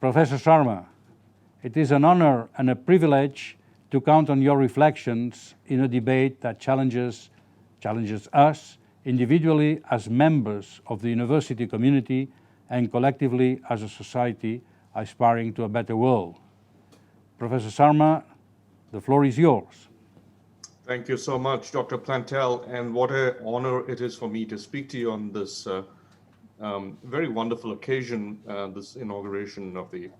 Professor Sarma, it is an honor and a privilege to count on your reflections in a debate that challenges us individually as members of the university community and collectively as a society aspiring to a better world. Professor Sarma, the floor is yours. Thank you so much, Dr. Plantel, and what an honor it is for me to speak to you on this very wonderful occasion, this inauguration of the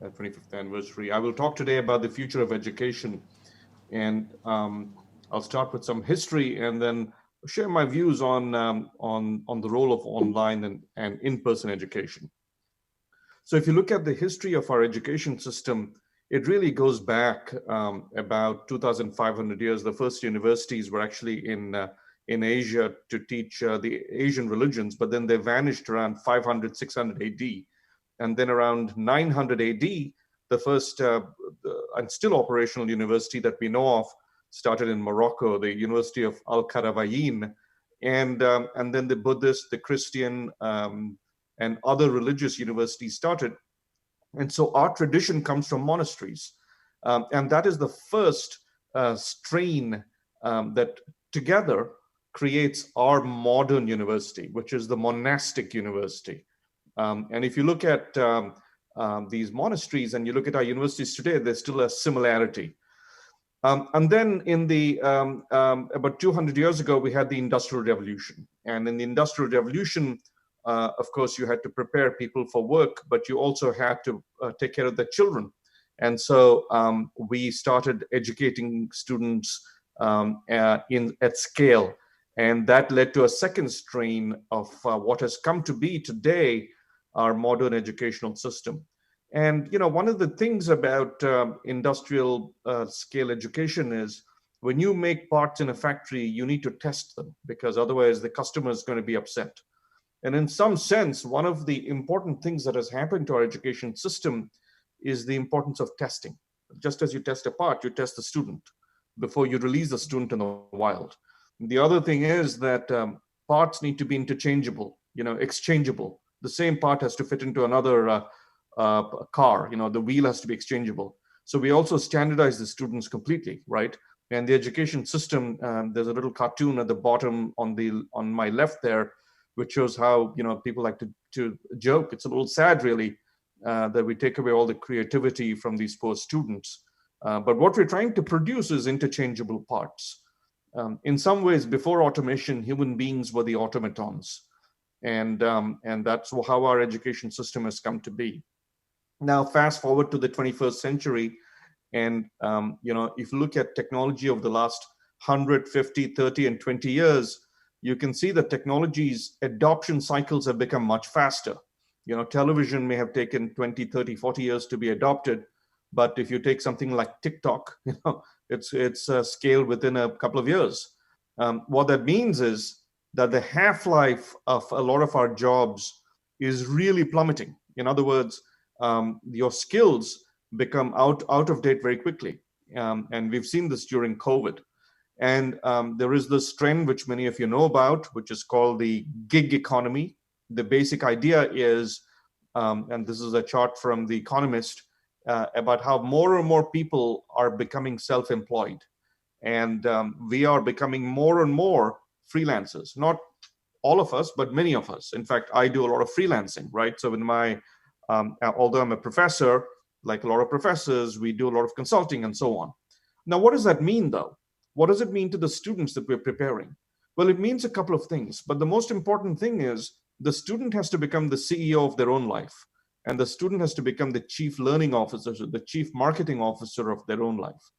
25th anniversary. I will talk today about the future of education, and I'll start with some history and then share my views on the role of online and in-person education. So if you look at the history of our education system, it really goes back about 2,500 years. The first universities were actually in Asia to teach the Asian religions, but then they vanished around 500, 600 AD. And then around 900 AD, the first and still operational university that we know of started in Morocco, the University of Al-Qarawiyyin. And then the Buddhist, the Christian, and other religious universities started. And so our tradition comes from monasteries. And that is the first strain that together creates our modern university, which is the monastic university. And if you look at these monasteries and you look at our universities today, there's still a similarity. And then in the about 200 years ago, we had the Industrial Revolution. And in the Industrial Revolution, of course, you had to prepare people for work, but you also had to take care of the children. And so we started educating students at scale. And that led to a second strain of what has come to be today our modern educational system. And one of the things about industrial scale education is when you make parts in a factory, you need to test them because otherwise the customer is going to be upset. And in some sense, one of the important things that has happened to our education system is the importance of testing. Just as you test a part, you test the student before you release the student in the wild. The other thing is that parts need to be interchangeable, exchangeable. The same part has to fit into another car, the wheel has to be exchangeable. So we also standardize the students completely, right? And the education system, there's a little cartoon at the bottom on my left there, which shows how people like to joke. It's a little sad, really, that we take away all the creativity from these poor students. But what we're trying to produce is interchangeable parts. In some ways, before automation, human beings were the automatons, and that's how our education system has come to be. Now, fast forward to the 21st century, and if you look at technology over the last 100, 50, 30, and 20 years, you can see that technology's adoption cycles have become much faster. Television may have taken 20, 30, 40 years to be adopted, but if you take something like TikTok, it's scaled within a couple of years. What that means is that the half-life of a lot of our jobs is really plummeting. In other words, your skills become out of date very quickly. And we've seen this during COVID. And there is this trend, which many of you know about, which is called the gig economy. The basic idea is, and this is a chart from The Economist, about how more and more people are becoming self-employed. And we are becoming more and more freelancers. Not all of us, but many of us. In fact, I do a lot of freelancing, right? So in my, although I'm a professor, like a lot of professors, we do a lot of consulting and so on. Now, what does that mean, though? What does it mean to the students that we're preparing? Well, it means a couple of things, but the most important thing is the student has to become the CEO of their own life, and the student has to become the chief learning officer, the chief marketing officer of their own life.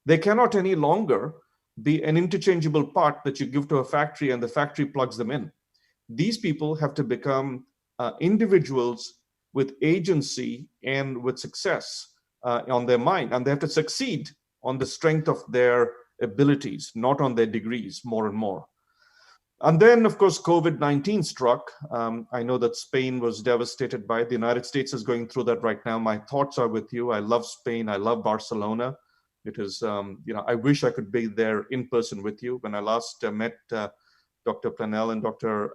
They cannot any longer be an interchangeable part that you give to a factory and the factory plugs them in. These people have to become individuals with agency and with success on their mind, and they have to succeed on the strength of their abilities, not on their degrees, more and more. And then, of course, COVID-19 struck. I know that Spain was devastated by it. The United States is going through that right now. My thoughts are with you. I love Spain. I love Barcelona. It is, I wish I could be there in person with you. When I last met Dr. Planel and Dr.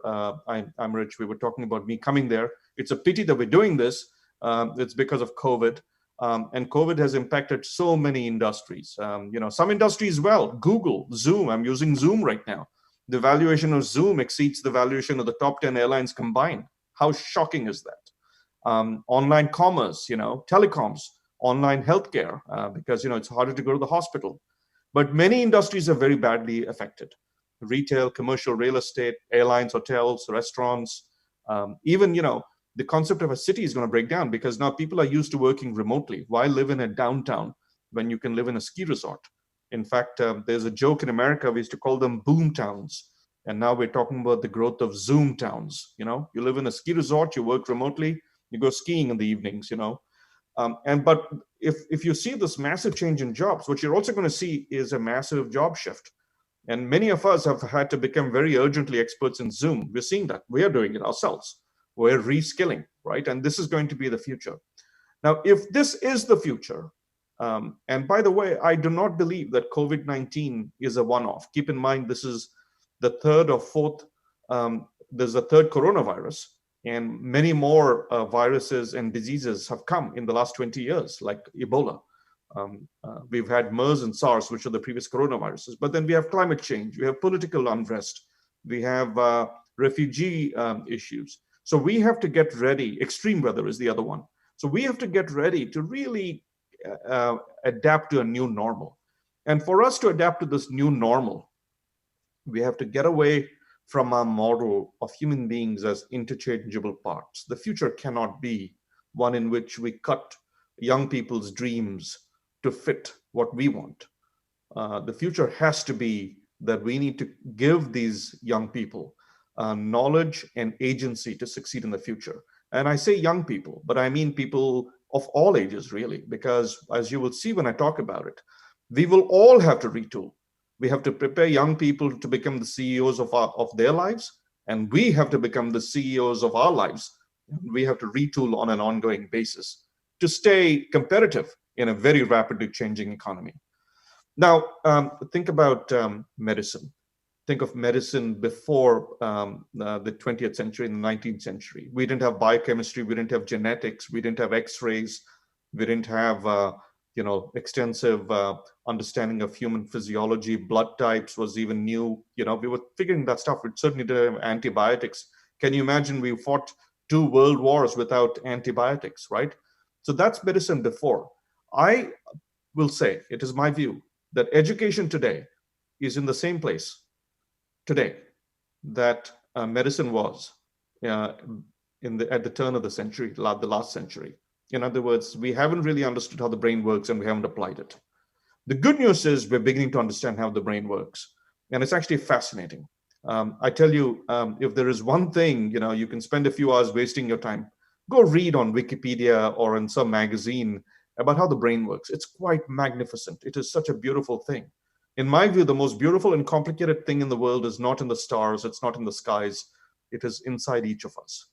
Imrich, we were talking about me coming there. It's a pity that we're doing this, It's because of COVID. And COVID has impacted so many industries. Some industries, well, Google, Zoom, I'm using Zoom right now. The valuation of Zoom exceeds the valuation of the top 10 airlines combined. How shocking is that? Online commerce, telecoms, online healthcare, because, it's harder to go to the hospital. But many industries are very badly affected. Retail, commercial real estate, airlines, hotels, restaurants, even, the concept of a city is going to break down because now people are used to working remotely. Why live in a downtown when you can live in a ski resort? In fact, there's a joke in America, we used to call them boom towns. And now we're talking about the growth of Zoom towns. You live in a ski resort, you work remotely, you go skiing in the evenings, but if you see this massive change in jobs, what you're also going to see is a massive job shift. And many of us have had to become very urgently experts in Zoom. We're seeing that. We are doing it ourselves. We're reskilling, right? And this is going to be the future. Now, if this is the future, and by the way, I do not believe that COVID-19 is a one-off. Keep in mind, this is the third or fourth, there's a third coronavirus, and many more viruses and diseases have come in the last 20 years, like Ebola. We've had MERS and SARS, which are the previous coronaviruses, but then we have climate change, we have political unrest, we have refugee issues. So we have to get ready. Extreme weather is the other one. So we have to get ready to really adapt to a new normal. And for us to adapt to this new normal, we have to get away from our model of human beings as interchangeable parts. The future cannot be one in which we cut young people's dreams to fit what we want. The future has to be that we need to give these young people knowledge and agency to succeed in the future. And I say young people, but I mean people of all ages, really, because as you will see when I talk about it, we will all have to retool. We have to prepare young people to become the CEOs of their lives, and we have to become the CEOs of our lives. We have to retool on an ongoing basis to stay competitive in a very rapidly changing economy. Now, think about medicine. Think of medicine before the 20th century and the 19th century. We didn't have biochemistry, we didn't have genetics, we didn't have x-rays, we didn't have extensive understanding of human physiology. Blood types was even new. We were figuring that stuff. We certainly didn't have antibiotics. Can you imagine we fought 2 world wars without antibiotics, right? So that's medicine before. I will say, it is my view, that education today is in the same place today that medicine was at the turn of the century, the last century. In other words, we haven't really understood how the brain works and we haven't applied it. The good news is we're beginning to understand how the brain works. And it's actually fascinating. I tell you, if there is one thing, you can spend a few hours wasting your time, go read on Wikipedia or in some magazine about how the brain works. It's quite magnificent. It is such a beautiful thing. In my view, the most beautiful and complicated thing in the world is not in the stars, it's not in the skies, it is inside each of us.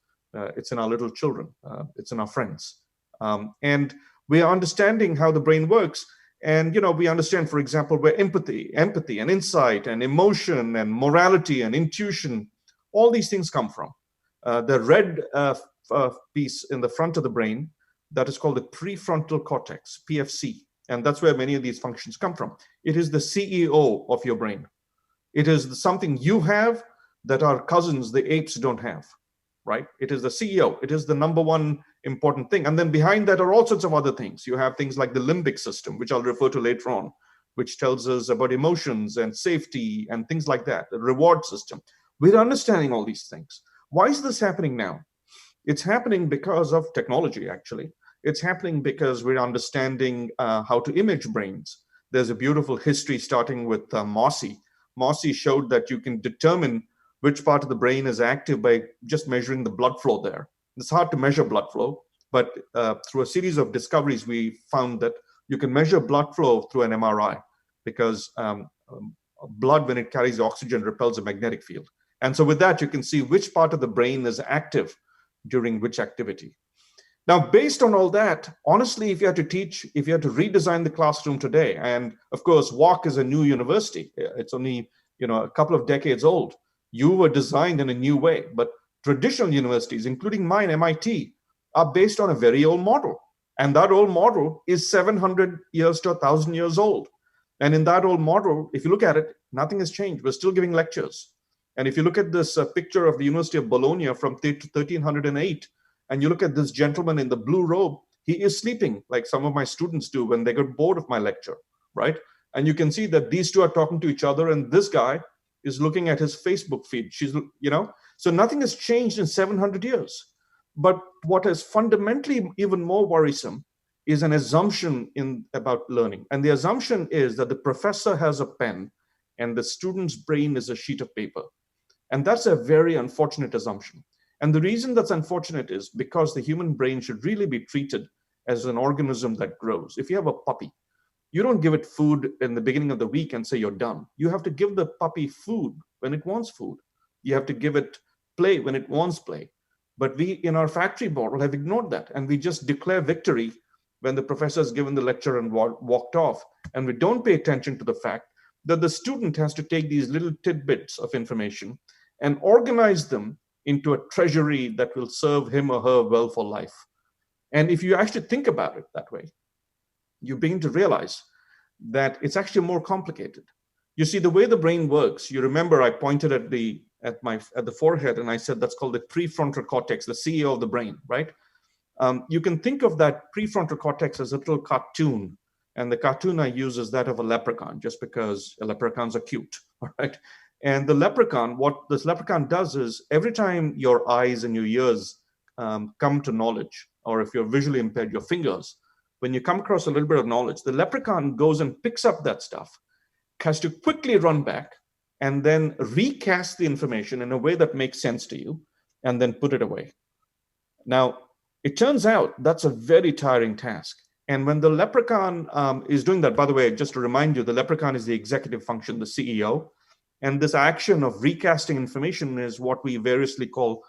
It's in our little children, it's in our friends. And we are understanding how the brain works. And, we understand, for example, where empathy and insight and emotion and morality and intuition, all these things come from. The red piece in the front of the brain, that is called the prefrontal cortex, PFC. And that's where many of these functions come from. It is the CEO of your brain. It is something you have that our cousins, the apes, don't have, right? It is the CEO. It is the number one important thing. And then behind that are all sorts of other things. You have things like the limbic system, which I'll refer to later on, which tells us about emotions and safety and things like that, the reward system. We're understanding all these things. Why is this happening now? It's happening because of technology, actually. It's happening because we're understanding how to image brains. There's a beautiful history starting with Mossy. Mossy showed that you can determine which part of the brain is active by just measuring the blood flow there. It's hard to measure blood flow, but through a series of discoveries, we found that you can measure blood flow through an MRI because blood, when it carries oxygen, repels a magnetic field. And so with that, you can see which part of the brain is active during which activity. Now, based on all that, honestly, if you had to redesign the classroom today, and of course, WOC is a new university. It's only, a couple of decades old. You were designed in a new way, but traditional universities, including mine, MIT, are based on a very old model. And that old model is 700 years to 1,000 years old. And in that old model, if you look at it, nothing has changed. We're still giving lectures. And if you look at this picture of the University of Bologna from 1308, and you look at this gentleman in the blue robe, he is sleeping like some of my students do when they get bored of my lecture, right? And you can see that these two are talking to each other, and this guy is looking at his Facebook feed. So nothing has changed in 700 years. But what is fundamentally even more worrisome is an assumption about learning. And the assumption is that the professor has a pen and the student's brain is a sheet of paper. And that's a very unfortunate assumption. And the reason that's unfortunate is because the human brain should really be treated as an organism that grows. If you have a puppy, you don't give it food in the beginning of the week and say you're done. You have to give the puppy food when it wants food. You have to give it play when it wants play. But we, in our factory model, have ignored that. And we just declare victory when the professor has given the lecture and walked off. And we don't pay attention to the fact that the student has to take these little tidbits of information and organize them into a treasury that will serve him or her well for life. And if you actually think about it that way, you begin to realize that it's actually more complicated. You see, the way the brain works, you remember I pointed at the forehead and I said that's called the prefrontal cortex, the CEO of the brain, right? You can think of that prefrontal cortex as a little cartoon. And the cartoon I use is that of a leprechaun, just because leprechauns are cute, all right? And the leprechaun, what this leprechaun does is every time your eyes and your ears come to knowledge, or if you're visually impaired, your fingers, when you come across a little bit of knowledge, the leprechaun goes and picks up that stuff, has to quickly run back and then recast the information in a way that makes sense to you and then put it away. Now, it turns out that's a very tiring task. And when the leprechaun is doing that, by the way, just to remind you, the leprechaun is the executive function, the CEO. And this action of recasting information is what we variously call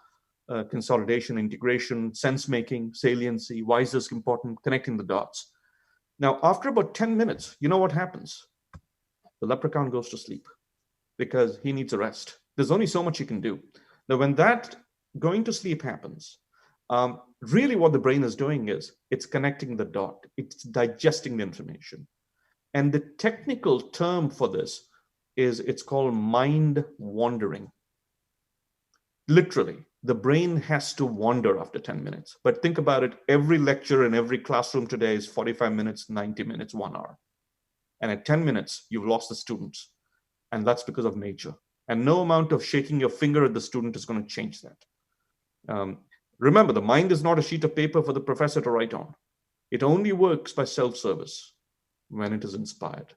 consolidation, integration, sense-making, saliency, why is this important, connecting the dots. Now, after about 10 minutes, you know what happens? The leprechaun goes to sleep because he needs a rest. There's only so much he can do. Now, when that going to sleep happens, really what the brain is doing is it's connecting the dot. It's digesting the information. And the technical term for this is it's called mind wandering. Literally, the brain has to wander after 10 minutes. But think about it, every lecture in every classroom today is 45 minutes, 90 minutes, 1 hour. And at 10 minutes, you've lost the students. And that's because of nature. And no amount of shaking your finger at the student is going to change that. Remember, the mind is not a sheet of paper for the professor to write on. It only works by self-service when it is inspired.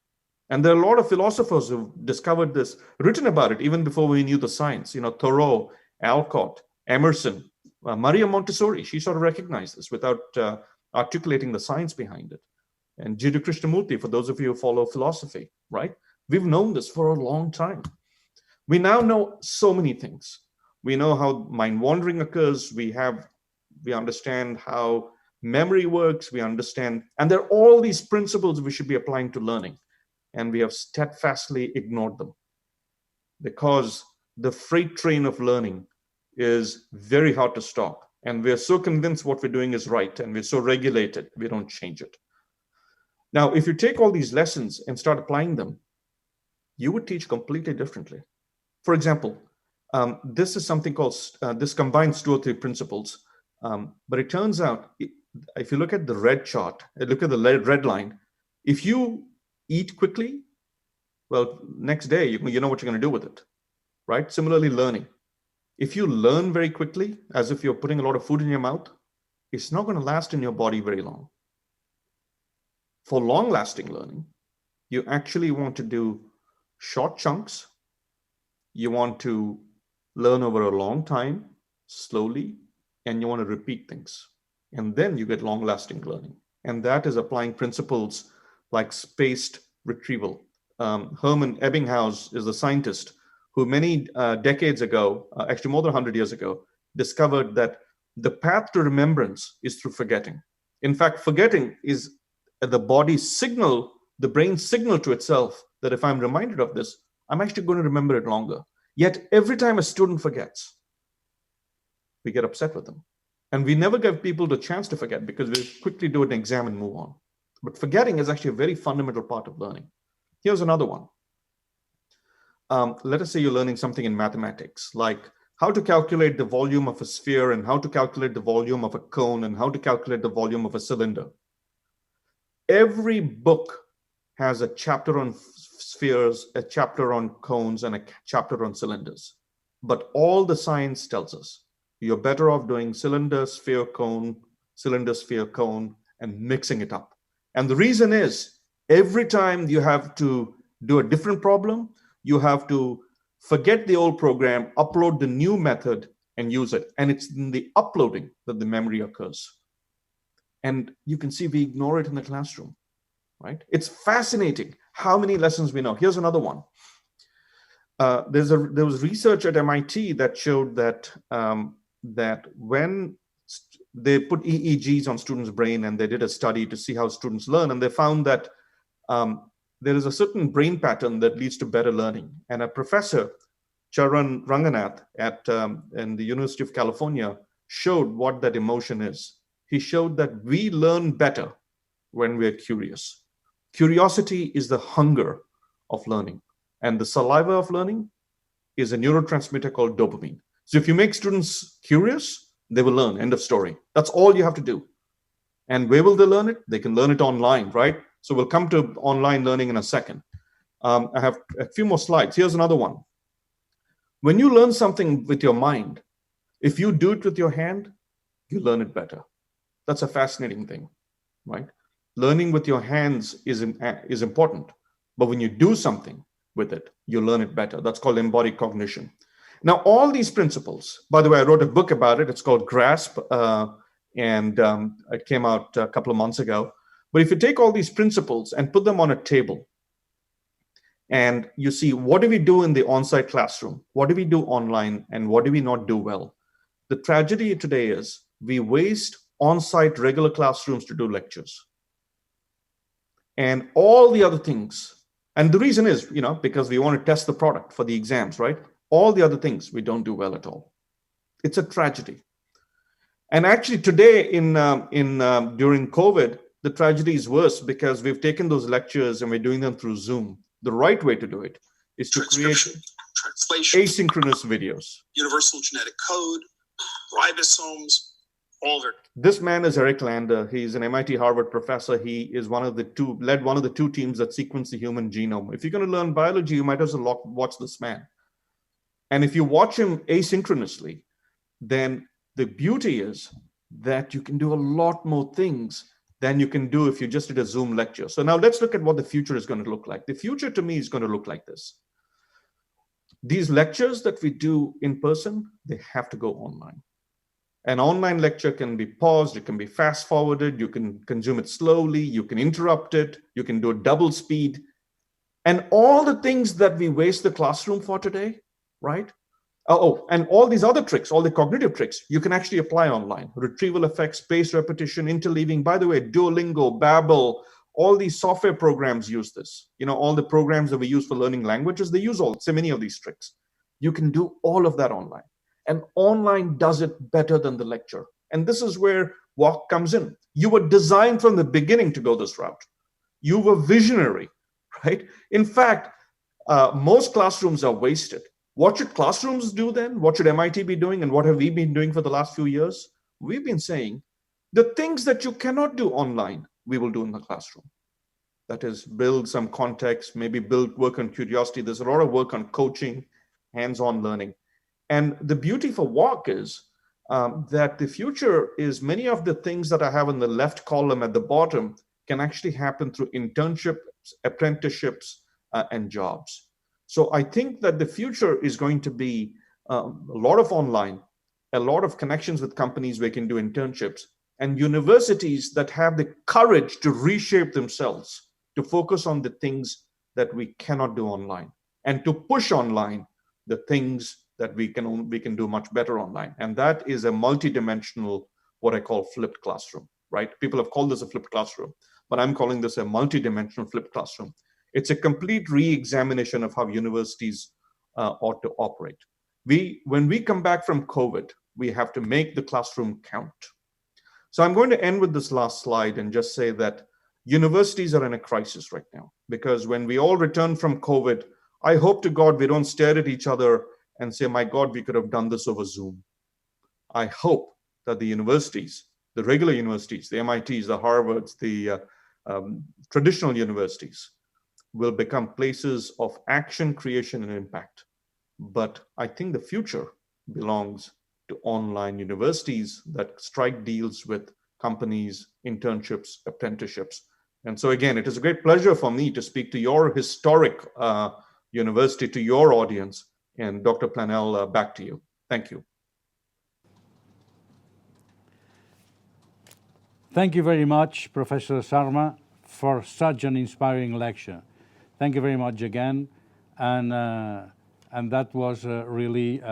And there are a lot of philosophers who've discovered this, written about it even before we knew the science. Thoreau, Alcott, Emerson, Maria Montessori, she sort of recognized this without articulating the science behind it. And Jiddu Krishnamurti, for those of you who follow philosophy, right? We've known this for a long time. We now know so many things. We know how mind wandering occurs. We understand how memory works. We understand, and there are all these principles we should be applying to learning. And we have steadfastly ignored them because the freight train of learning is very hard to stop. And we're so convinced what we're doing is right, and we're so regulated, we don't change it. Now, if you take all these lessons and start applying them, you would teach completely differently. For example, this is something called, this combines 2 or 3 principles. But it turns out, if you look at the red chart, look at the red line, if you eat quickly, well, next day, you know what you're going to do with it, right? Similarly, learning. If you learn very quickly, as if you're putting a lot of food in your mouth, it's not going to last in your body very long. For long-lasting learning, you actually want to do short chunks. You want to learn over a long time, slowly, and you want to repeat things. And then you get long-lasting learning. And that is applying principles like spaced retrieval. Hermann Ebbinghaus is the scientist who many decades ago, actually more than 100 years ago, discovered that the path to remembrance is through forgetting. In fact, forgetting is the body's signal, the brain's signal to itself that if I'm reminded of this, I'm actually going to remember it longer. Yet every time a student forgets, we get upset with them. And we never give people the chance to forget because we quickly do an exam and move on. But forgetting is actually a very fundamental part of learning. Here's another one. Let us say you're learning something in mathematics, like how to calculate the volume of a sphere and how to calculate the volume of a cone and how to calculate the volume of a cylinder. Every book has a chapter on spheres, a chapter on cones, and a chapter on cylinders. But all the science tells us you're better off doing cylinder, sphere, cone, and mixing it up. And the reason is every time you have to do a different problem, you have to forget the old program, upload the new method, and use it. And it's in the uploading that the memory occurs. And you can see we ignore it in the classroom, right? It's fascinating how many lessons we know. Here's another one. There was research at MIT that showed that that when they put EEGs on students' brain and they did a study to see how students learn, and they found that there is a certain brain pattern that leads to better learning. And a professor, Charan Ranganath in the University of California, showed what that emotion is. He showed that we learn better when we're curious. Curiosity is the hunger of learning. And the saliva of learning is a neurotransmitter called dopamine. So if you make students curious, they will learn, end of story. That's all you have to do. And where will they learn it? They can learn it online, right? So we'll come to online learning in a second. I have a few more slides. Here's another one. When you learn something with your mind, if you do it with your hand, you learn it better. That's a fascinating thing, right? Learning with your hands is important, but when you do something with it, you learn it better. That's called Embody Cognition. Now, all these principles, by the way, I wrote a book about it. It's called Grasp, and it came out a couple of months ago. But if you take all these principles and put them on a table, and you see what do we do in the on-site classroom, what do we do online, and what do we not do well, the tragedy today is we waste on-site regular classrooms to do lectures. And all the other things, and the reason is, because we want to test the product for the exams, right? All the other things we don't do well at all. It's a tragedy. And actually today during COVID, the tragedy is worse because we've taken those lectures and we're doing them through Zoom. The right way to do it is to create translation, asynchronous videos. Universal genetic code, ribosomes, all of it. This man is Eric Lander. He's an MIT Harvard professor. He is led one of the two teams that sequence the human genome. If you're going to learn biology, you might as well watch this man. And if you watch him asynchronously, then the beauty is that you can do a lot more things than you can do if you just did a Zoom lecture. So now let's look at what the future is going to look like. The future to me is going to look like this. These lectures that we do in person, they have to go online. An online lecture can be paused, it can be fast forwarded, you can consume it slowly, you can interrupt it, you can do double speed. And all the things that we waste the classroom for today, right? And all these other tricks, all the cognitive tricks, you can actually apply online. Retrieval effects, spaced repetition, interleaving. By the way, Duolingo, Babbel, all these software programs use this. All the programs that we use for learning languages, they use so many of these tricks. You can do all of that online. And online does it better than the lecture. And this is where WOC comes in. You were designed from the beginning to go this route. You were visionary, right? In fact, most classrooms are wasted. What should classrooms do then? What should MIT be doing? And what have we been doing for the last few years? We've been saying the things that you cannot do online, we will do in the classroom. That is, build some context, maybe work on curiosity. There's a lot of work on coaching, hands-on learning. And the beauty for WOC is that the future is many of the things that I have in the left column at the bottom can actually happen through internships, apprenticeships, and jobs. So I think that the future is going to be a lot of online, a lot of connections with companies where you can do internships, and universities that have the courage to reshape themselves, to focus on the things that we cannot do online, and to push online the things that we can do much better online. And that is a multidimensional, what I call flipped classroom, right? People have called this a flipped classroom, but I'm calling this a multidimensional flipped classroom. It's a complete re-examination of how universities ought to operate. When we come back from COVID, We have to make the classroom count. So I'm going to end with this last slide and just say that universities are in a crisis right now, because when we all return from COVID, I hope to God we don't stare at each other and say, my God, we could have done this over Zoom. I hope that the universities, the regular universities, the MITs, the Harvards, the traditional universities will become places of action, creation, and impact. But I think the future belongs to online universities that strike deals with companies, internships, apprenticeships. And so again, it is a great pleasure for me to speak to your historic university, to your audience. And Dr. Planell, back to you. Thank you. Thank you very much, Professor Sarma, for such an inspiring lecture. Thank you very much again. And that was really,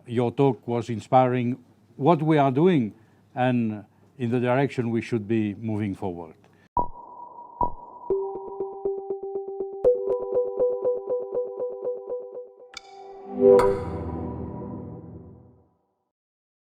your talk was inspiring what we are doing and in the direction we should be moving forward.